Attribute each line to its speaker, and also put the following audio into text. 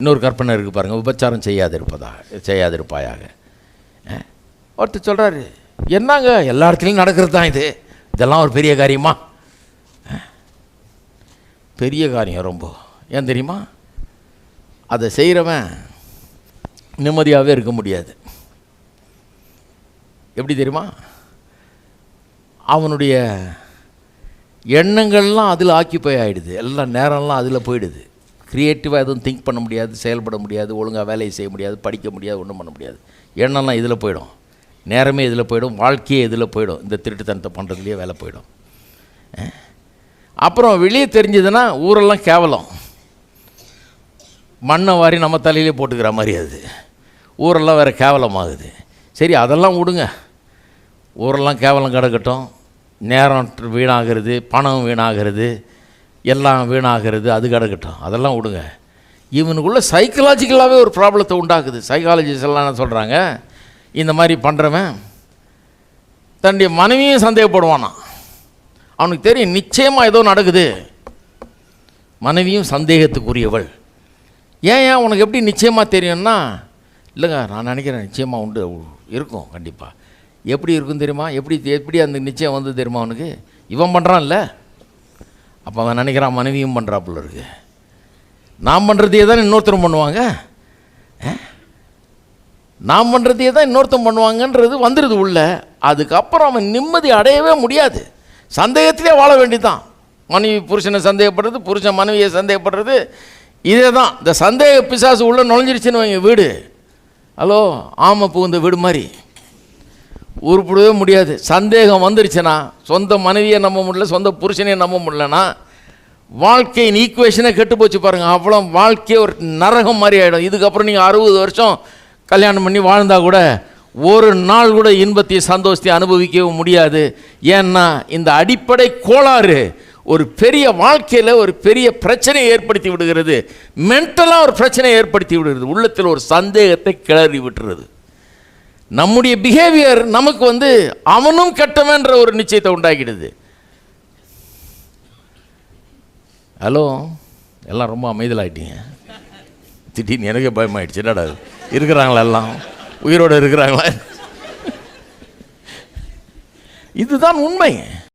Speaker 1: இன்னொரு கற்பனை இருக்குது பாருங்கள், விபச்சாரம் செய்யாதிருப்பாயாக. ஒருத்தர் சொல்கிறாரு, என்னங்க எல்லா இடத்துலையும் நடக்கிறது தான் இதெல்லாம் ஒரு பெரிய காரியமா? பெரிய காரியம் ரொம்ப. ஏன் தெரியுமா? அதை செய்கிறவன் நிம்மதியாகவே இருக்க முடியாது. எப்படி தெரியுமா? அவனுடைய எண்ணங்கள்லாம் அதில் ஆக்கிப்பை ஆகிடுது, எல்லாம் நேரம்லாம் அதில் போயிடுது. க்ரியேட்டிவாக எதுவும் திங்க் பண்ண முடியாது, செயல்பட முடியாது, ஒழுங்காக வேலையை செய்ய முடியாது, படிக்க முடியாது, ஒன்றும் பண்ண முடியாது. எண்ணம்லாம் இதில் போயிடும், நேரமே இதில் போயிடும், வாழ்க்கையே இதில் போயிடும். இந்த திருட்டுத்தனத்தை பண்ணுறதுலேயே வேலை போயிடும். அப்புறம் வெளியே தெரிஞ்சதுன்னா ஊரெல்லாம் கேவலம், மண்ணை வாரி நம்ம தலையிலே போட்டுக்கிற மாதிரி அது. ஊரெல்லாம் வேறு கேவலமாகுது. சரி, அதெல்லாம் விடுங்க, ஊரெல்லாம் கேவலம் கிடக்கட்டும். நேரம் வீணாகிறது, பணம் வீணாகிறது, எல்லாம் வீணாகிறது, அது கிடக்கட்டும், அதெல்லாம் விடுங்க. இவனுக்குள்ளே சைக்கலாஜிக்கலாகவே ஒரு ப்ராப்ளத்தை உண்டாக்குது. சைக்காலஜிஸ்ட் எல்லாம் என்ன சொல்கிறாங்க, இந்த மாதிரி பண்ணுறவன் தன்னுடைய மனைவியும் சந்தேகப்படுவானா. அவனுக்கு தெரியும் நிச்சயமாக ஏதோ நடக்குது. மனைவியும் சந்தேகத்துக்குரியவள். ஏன் உனக்கு எப்படி நிச்சயமாக தெரியும்னா, இல்லைங்க நான் நினைக்கிறேன் நிச்சயமாக உண்டு, இருக்கும் கண்டிப்பாக. எப்படி இருக்கும் தெரியுமா? எப்படி அந்த நிச்சயம் வந்து தெரியுமா அவனுக்கு? இவன் பண்ணுறான்ல, அப்போ அவன் நினைக்கிறான் மனைவியும் பண்ணுறாப்புல இருக்கு. நான் பண்ணுறதையே தான் இன்னொருத்தரும் பண்ணுவாங்க, நான் பண்ணுறதையே தான் இன்னொருத்தரும் பண்ணுவாங்கன்றது வந்துடுது உள்ள. அதுக்கப்புறம் அவன் நிம்மதி அடையவே முடியாது. சந்தேகத்திலே வாழ வேண்டியதுதான். மனைவி புருஷனை சந்தேகப்படுறது, புருஷன் மனைவியை சந்தேகப்படுறது, இதே தான். இந்த சந்தேக பிசாசு உள்ளே நுழைஞ்சிருச்சுன்னு வைங்க வீடு, ஹலோ ஆமை புகுந்த வீடு மாதிரி உருப்படவே முடியாது. சந்தேகம் வந்துருச்சுன்னா சொந்த மனைவியை நம்ப முடியல, சொந்த புருஷனையை நம்ப முடியலன்னா வாழ்க்கையின் ஈக்குவேஷனே கெட்டு போச்சு பாருங்கள். அவ்வளோ வாழ்க்கையே ஒரு நரகம் மாதிரி ஆகிடும். இதுக்கப்புறம் நீங்கள் 60 வருஷம் கல்யாணம் பண்ணி வாழ்ந்தால் கூட ஒரு நாள் கூட இன்பத்தையும் சந்தோஷத்தையும் அனுபவிக்கவும் முடியாது. ஏன்னா இந்த அடிப்படை கோளாறு ஒரு பெரிய வாழ்க்கையில் ஒரு பெரிய பிரச்சனையை ஏற்படுத்தி விடுகிறது. மென்டலாக ஒரு பிரச்சனையை ஏற்படுத்தி விடுகிறது. உள்ளத்தில் ஒரு சந்தேகத்தை கிளறி விட்டுறது. நம்முடைய பிஹேவியர் நமக்கு அவனும் கெட்டவன்ற ஒரு நிச்சயத்தை உண்டாக்கிடுது. ஹலோ, எல்லாம் ரொம்ப அமைதலாயிட்டீங்க. திடீர்னு எனக்கே பயமாயிடுச்சு. என்னடா இருக்கிறாங்களா, எல்லாம் உயிரோடு இருக்கிறாங்களா? இதுதான் உண்மை.